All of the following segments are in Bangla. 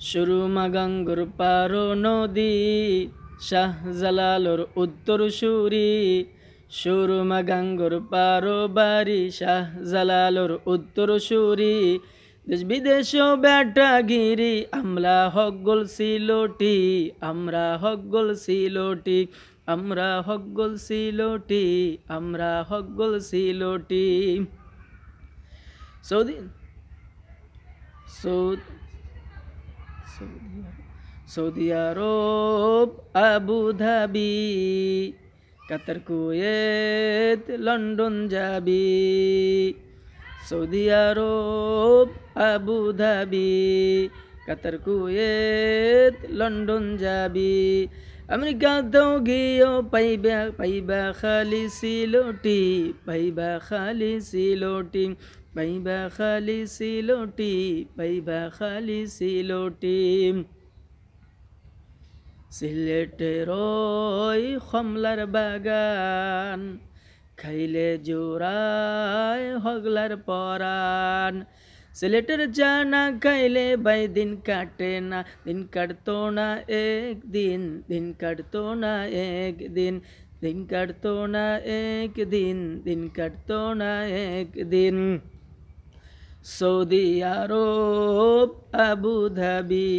সুরমা গাঙ্গর পারো নদী, শাহজালালর উত্তর সুরি। সুরমা গাঙ্গর পারো বাড়ি, শাহজালালর উত্তর সুরি। দেশ বিদেশ বেটা গিরি, আমরা হকগোল সিলোটি, আমরা হকগোল সিলোটি, আমরা হকগোল সিলোটি, আমরা হকগোল সিলোটি। সৌদি সৌদি সৌদি আরব, আবু ধাবি, কাতার, কুয়েত, লন্ডন যাবি। সৌদি আরব, আবু ধাবি, কাতার, কুয়েত, লন্ডন যাবি। আমেরিকাতেও গিয়েও পাইবা পাইবা খালি সিলোটি, পাইবা খালি সিলোটি, পাইবা খালি সিলোটি, পাইবা খালি সিলোটি। সিলেটের ওই কমলার বাগান, খাইলে জোড়ায় হগলার পরাণ। সিলেটের চা না খাইলে ভাই দিন কাটে না, দিন কাটতো না একদিন, দিন কাটতো না একদিন, দিন কাটতো না একদিন, দিন কাটতো না একদিন। সৌদি আরব, আবু ধাবি,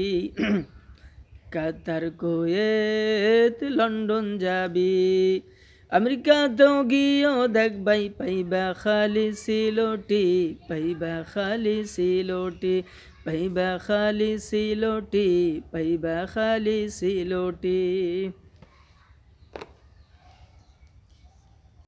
কাতার, কুয়েত, লন্ডন যাবি। আমেরিকাতেও গিয়েও দেখবাই পাইবা খালি সিলোটি, পাইবা খালি সিলোটি, পাইবা খালি সিলোটি, পাইবা খালি সিলোটি।